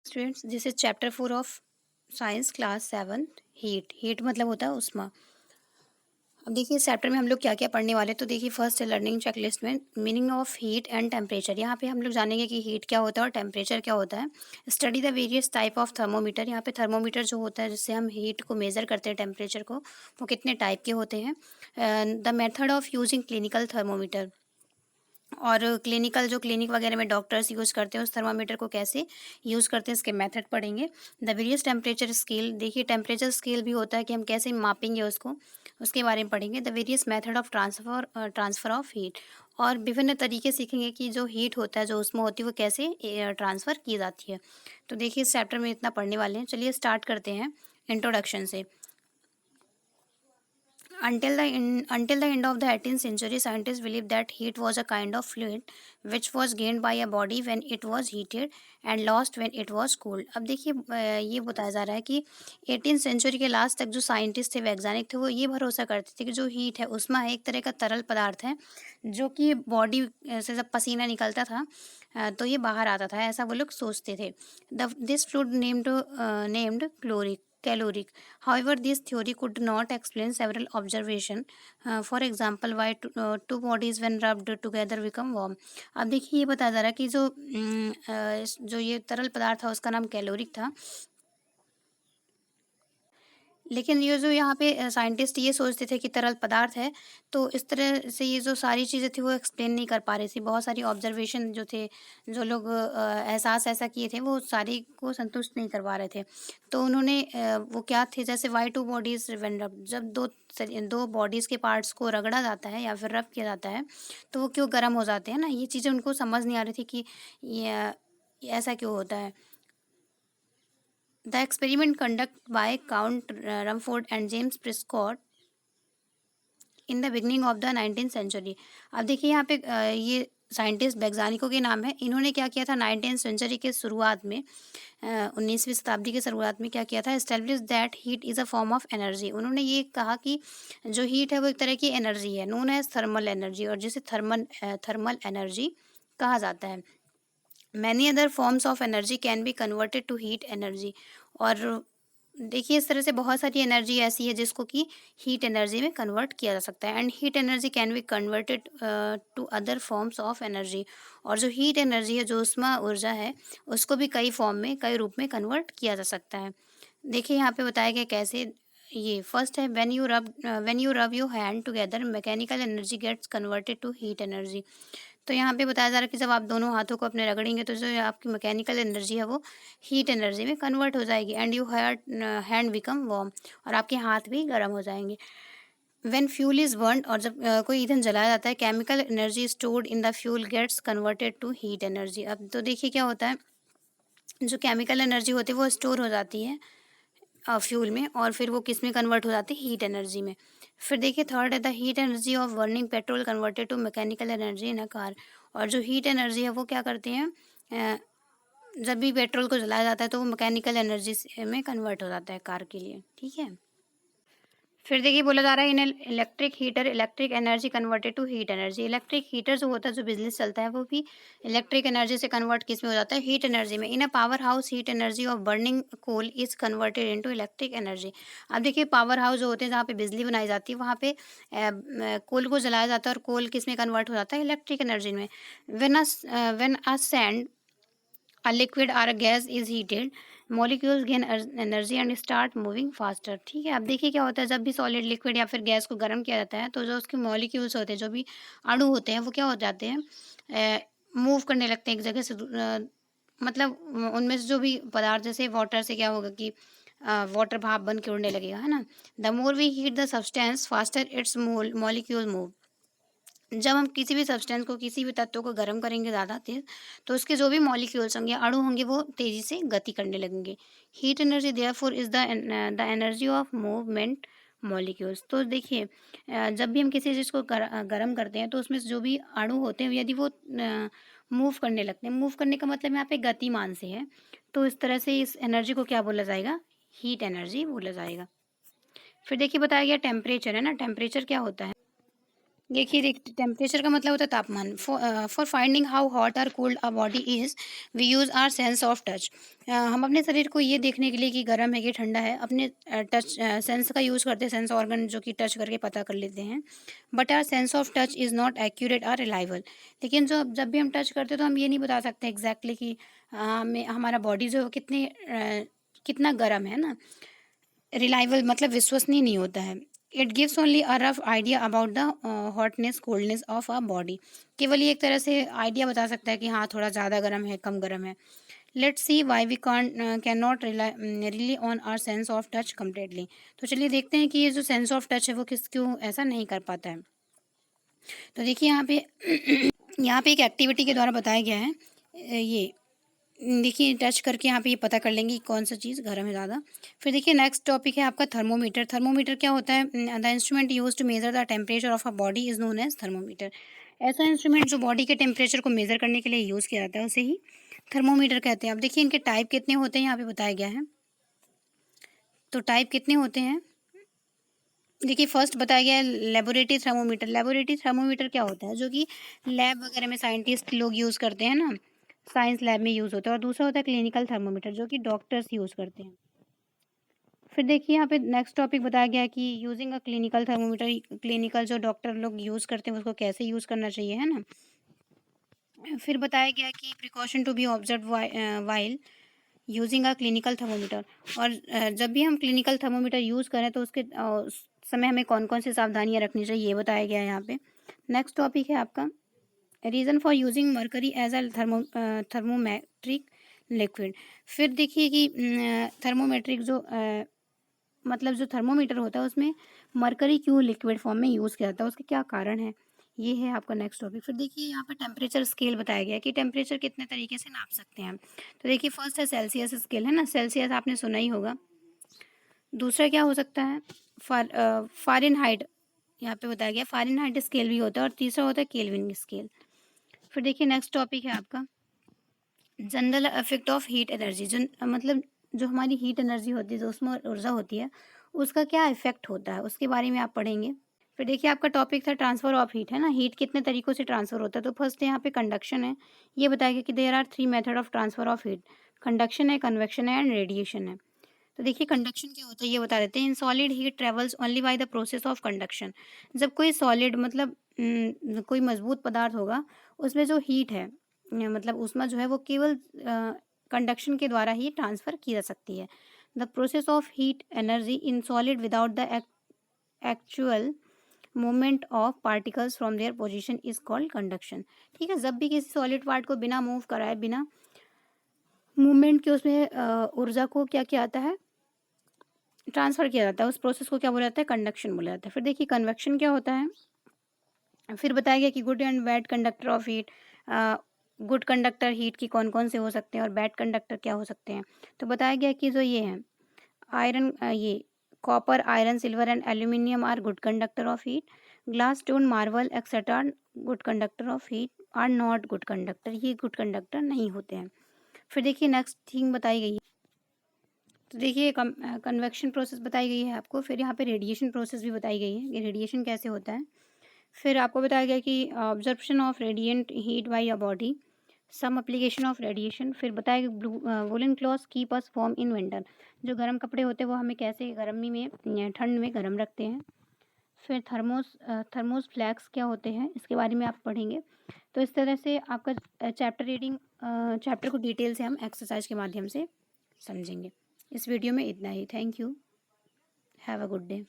Students, this is chapter 4 of science class 7। Heat मतलब होता है उष्मा। अब देखिए इस चैप्टर में हम लोग क्या क्या पढ़ने वाले हैं। तो देखिए फर्स्ट है लर्निंग चेकलिस्ट में meaning of heat and temperature. यहाँ पे हम लोग जानेंगे कि हीट क्या होता है और टेम्परेचर क्या होता है। Study the various type of thermometer. यहाँ पे थर्मोमीटर जो होता है जिससे हम हीट को मेजर करते हैं, टेम्परेचर को, वो कितने टाइप के होते हैं। The method of using clinical thermometer, और क्लिनिकल जो क्लिनिक वगैरह में डॉक्टर्स यूज़ करते हैं उस थर्मामीटर को कैसे यूज़ करते हैं, इसके मेथड पढ़ेंगे। The various temperature scale. देखिए टेम्परेचर स्केल भी होता है कि हम कैसे मापेंगे उसको, उसके बारे में पढ़ेंगे। The various method of transfer of heat, और विभिन्न तरीके सीखेंगे कि जो हीट होता है, जो उसमें होती है, वो कैसे ट्रांसफ़र की जाती है। तो देखिए इस चैप्टर में इतना पढ़ने वाले हैं। चलिए स्टार्ट करते हैं इंट्रोडक्शन से। Until the end of the 18th century, scientists believed that heat was a kind of fluid which was gained by a body when it was heated and lost when it was cooled. अब देखिए ये बताया जा रहा है कि 18th century के last तक जो साइंटिस्ट थे, वैज्ञानिक थे, वो ये भरोसा करते थे कि जो हीट है उष्मा है, एक तरह का तरल पदार्थ है जो कि बॉडी से जब पसीना निकलता था तो ये बाहर आता था, ऐसा वो लोग सोचते थे। This fluid named caloric caloric. However, this theory could not explain several observations. For example, why two bodies when rubbed together become warm. अब देखिए ये बताया जा रहा है कि जो ये तरल पदार्थ था उसका नाम कैलोरिक था। लेकिन ये जो यहाँ पे साइंटिस्ट ये सोचते थे कि तरल पदार्थ है, तो इस तरह से ये जो सारी चीज़ें थी वो एक्सप्लेन नहीं कर पा रही थी। बहुत सारी ऑब्जर्वेशन जो थे, जो लोग एहसास ऐसा किए थे, वो सारी को संतुष्ट नहीं कर पा रहे थे। तो उन्होंने वो क्या थे, जैसे वाई टू बॉडीज व्हेन रब, जब दो बॉडीज़ के पार्ट्स को रगड़ा जाता है या फिर रब किया जाता है तो वो क्यों गर्म हो जाते हैं ना, ये चीज़ें उनको समझ नहीं आ रही थी कि ये ऐसा क्यों होता है। The experiment conducted by Count Rumford and James Prescott in the beginning of the 19th century. अब देखिए यहाँ पे ये साइंटिस्ट वैज्ञानिकों के नाम है। इन्होंने क्या किया था 19th सेंचुरी के शुरुआत में, 19वीं शताब्दी के शुरुआत में क्या किया था, establish that heat is a form of energy. उन्होंने ये कहा कि जो हीट है वो एक तरह की एनर्जी है, नोन एज थर्मल एनर्जी, और जिसे थर्मल एनर्जी कहा जाता है। Many other forms of energy can be converted to heat energy. और देखिए इस तरह से बहुत सारी एनर्जी ऐसी है जिसको कि हीट एनर्जी में कन्वर्ट किया जा सकता है। And heat energy can be converted to other forms of energy. और जो हीट एनर्जी है, जो उष्मा ऊर्जा है, उसको भी कई फॉर्म में, कई रूप में कन्वर्ट किया जा सकता है। देखिए यहाँ पे बताया गया कैसे। ये फर्स्ट है, when you rub your hand together mechanical energy gets converted to heat energy. तो यहाँ पे बताया जा रहा है कि जब आप दोनों हाथों को अपने रगड़ेंगे तो जो आपकी मैकेनिकल एनर्जी है वो हीट एनर्जी में कन्वर्ट हो जाएगी। And you hand become warm, और आपके हाथ भी गर्म हो जाएंगे। व्हेन फ्यूल इज बर्न, और जब कोई ईंधन जलाया जाता है, chemical energy stored in the fuel gets converted to heat energy. अब तो देखिए क्या होता है, जो केमिकल एनर्जी होती है वो स्टोर हो जाती है फ्यूल में, और फिर वो किस में कन्वर्ट हो जाती है, हीट एनर्जी में। फिर देखिए थर्ड है, the heat energy of burning petrol converted to mechanical energy in a car. और जो हीट एनर्जी है वो क्या करते हैं, अ, जब भी पेट्रोल को जलाया जाता है तो वो मैकेनिकल एनर्जी में कन्वर्ट हो जाता है कार के लिए। ठीक है। फिर देखिए बोला जा रहा है in electric heater electric energy converted to heat energy. Electric heater जो होता है, जो बिजली से चलता है, वो भी इलेक्ट्रिक एनर्जी से कन्वर्ट किस में हो जाता है, हीट एनर्जी में। In a power house heat energy of burning coal is converted into electric energy. अब देखिए पावर हाउस जो होते हैं, जहाँ पे बिजली बनाई जाती है, वहाँ पे कोल को जलाया जाता है, और कोल किस में कन्वर्ट हो जाता है, इलेक्ट्रिक एनर्जी में। When a sand, a liquid or a gas is heated, molecules gain energy and start moving faster। ठीक है। अब देखिए क्या होता है, जब भी सॉलिड, लिक्विड या फिर गैस को गर्म किया जाता है तो जो उसके मॉलिक्यूल्स होते हैं, जो भी अणु होते हैं, वो क्या हो जाते हैं, मूव करने लगते हैं एक जगह से मतलब उनमें से जो भी पदार्थ, जैसे वाटर से क्या होगा कि वाटर भाप बन के उड़ने लगेगा, है ना। The more we heat the substance faster its molecule move. जब हम किसी भी सब्सटेंस को, किसी भी तत्व को गर्म करेंगे ज़्यादा तेज़, तो उसके जो भी मॉलिक्यूल्स होंगे, अणु होंगे, वो तेज़ी से गति करने लगेंगे। Heat energy therefore is the energy of movement molecules. तो देखिए जब भी हम किसी चीज़ को गर्म करते हैं तो उसमें से जो भी अणु होते हैं, यदि वो मूव करने लगते हैं, मूव करने का मतलब यहाँ पे गतिमान से है, तो इस तरह से इस एनर्जी को क्या बोला जाएगा, हीट एनर्जी बोला जाएगा। फिर देखिए बताया गया टेम्परेचर है ना, टेम्परेचर क्या होता है। देखिए टेम्परेचर का मतलब होता है तापमान। फॉर फाइंडिंग हाउ हॉट और cold a body is we use our sense of touch. हम अपने शरीर को ये देखने के लिए कि गर्म है कि ठंडा है, अपने टच सेंस का यूज़ करते हैं, सेंस ऑर्गन जो कि टच करके पता कर लेते हैं। But our sense of touch is not accurate और रिलायबल। लेकिन जब भी हम टच करते हैं तो हम ये नहीं बता सकते एग्जैक्टली कि हमें हमारा बॉडी जो है वो कितना गर्म है ना। रिलायबल मतलब विश्वसनीय नहीं होता है। It gives only a rough idea about the hotness coldness of a body. केवल ये एक तरह से आइडिया बता सकता है कि हाँ थोड़ा ज़्यादा गर्म है कम गर्म है। Let's see why we can not rely on our sense of touch completely. तो चलिए देखते हैं कि ये जो सेंस ऑफ टच है वो क्यों ऐसा नहीं कर पाता है। तो देखिए यहाँ पे यहाँ पे एक एक्टिविटी के द्वारा बताया गया है। ये देखिए टच करके यहाँ पे ये पता कर लेंगे कि कौन सा चीज़ गर्म है ज़्यादा। फिर देखिए नेक्स्ट टॉपिक है आपका थर्मोमीटर। थर्मोमीटर क्या होता है? The instrument use to measure the temperature of a body is known as thermometer. ऐसा इंस्ट्रूमेंट जो बॉडी के टेम्परेचर को मेजर करने के लिए यूज़ किया जाता है उसे ही थर्मोमीटर कहते हैं। अब देखिए इनके टाइप कितने होते हैं यहाँ पे बताया गया है। तो टाइप कितने होते हैं? देखिए फर्स्ट बताया गया है लेबोरेटरी थर्मोमीटर। लेबोरेटरी थर्मोमीटर क्या होता है? जो कि लैब वगैरह में साइंटिस्ट लोग यूज़ करते हैं ना, साइंस लैब में यूज़ होता है। और दूसरा होता है क्लिनिकल थर्मोमीटर जो कि डॉक्टर्स यूज़ करते हैं। फिर देखिए यहाँ पे नेक्स्ट टॉपिक बताया गया है कि using a clinical thermometer, clinical जो डॉक्टर लोग यूज़ करते हैं उसको कैसे यूज़ करना चाहिए, है ना। फिर बताया गया कि precaution to be observe while using a clinical thermometer. और जब भी हम क्लिनिकल थर्मोमीटर यूज़ करें तो उस समय हमें कौन कौन सी सावधानियाँ रखनी चाहिए ये बताया गया है यहाँ पे। नेक्स्ट टॉपिक है आपका reason for using mercury as a thermometric liquid. फिर देखिए कि थर्मोमेट्रिक जो मतलब जो थर्मोमीटर होता है उसमें मरकरी क्यों लिक्विड फॉर्म में यूज़ किया जाता है, उसके क्या कारण है, ये है आपका नेक्स्ट टॉपिक। फिर देखिए यहाँ पर टेम्परेचर स्केल बताया गया है कि टेम्परेचर कितने तरीके से नाप सकते हैं हम। तो देखिए फर्स्ट है सेल्सियस स्केल, है ना, सेल्सियस आपने सुना ही होगा। दूसरा क्या हो सकता है? फ़ारेनहाइट, यहाँ पे बताया गया फ़ारेनहाइट स्केल भी होता है। और तीसरा होता है केल्विन स्केल। फिर देखिए नेक्स्ट टॉपिक है आपका general effect of heat energy. जो मतलब जो हमारी हीट एनर्जी होती है, जो उसमें ऊर्जा होती है, उसका क्या इफेक्ट होता है उसके बारे में आप पढ़ेंगे। फिर देखिए आपका टॉपिक था ट्रांसफर ऑफ हीट, है ना, हीट कितने तरीकों से ट्रांसफर होता है। तो फर्स्ट यहाँ पे कंडक्शन है। ये बताएगा कि there are 3 method of transfer of heat. Conduction है, कन्वेक्शन है एंड रेडिएशन है। तो देखिए कंडक्शन क्या होता है ये बता देते हैं। In solid heat travels only by the process of conduction. जब कोई सॉलिड मतलब कोई मजबूत पदार्थ होगा, उसमें जो हीट है मतलब ऊष्मा जो है वो केवल कंडक्शन के द्वारा ही ट्रांसफ़र की जा सकती है। The process of heat energy in solid without the actual movement of particles from their position is called conduction. ठीक है, जब भी किसी सॉलिड पार्ट को बिना मूव कराए, बिना मूवमेंट के उसमें ऊर्जा को क्या किया जाता है, ट्रांसफ़र किया जाता है, उस प्रोसेस को क्या बोला जाता है? कंडक्शन बोला जाता है। फिर देखिए कन्वेक्शन क्या होता है। फिर बताया गया कि good and bad conductor of heat. Good conductor heat की कौन कौन से हो सकते हैं और बैड कंडक्टर क्या हो सकते हैं। तो बताया गया कि जो ये हैं आयरन, ये copper, iron, silver and aluminium are good conductor of heat. Glass, stone, marble etcetera good conductor of heat are not good conductor, ये गुड कंडक्टर नहीं होते हैं। फिर देखिए नेक्स्ट थिंग बताई गई है। तो देखिए कन्वेक्शन प्रोसेस बताई गई है आपको। फिर यहाँ पे रेडिएशन प्रोसेस भी बताई गई है कि रेडिएशन कैसे होता है। फिर आपको बताया गया कि absorption of radiant heat by a body, some application of radiation. फिर बताया कि blue woollen clothes keep us warm in winter. जो गर्म कपड़े होते हैं वो हमें कैसे गर्मी में ठंड में गर्म रखते हैं। फिर थर्मोस फ्लैक्स क्या होते हैं इसके बारे में आप पढ़ेंगे। तो इस तरह से आपका चैप्टर को डिटेल से हम एक्सरसाइज के माध्यम से समझेंगे। इस वीडियो में इतना ही। Thank you, have a good day.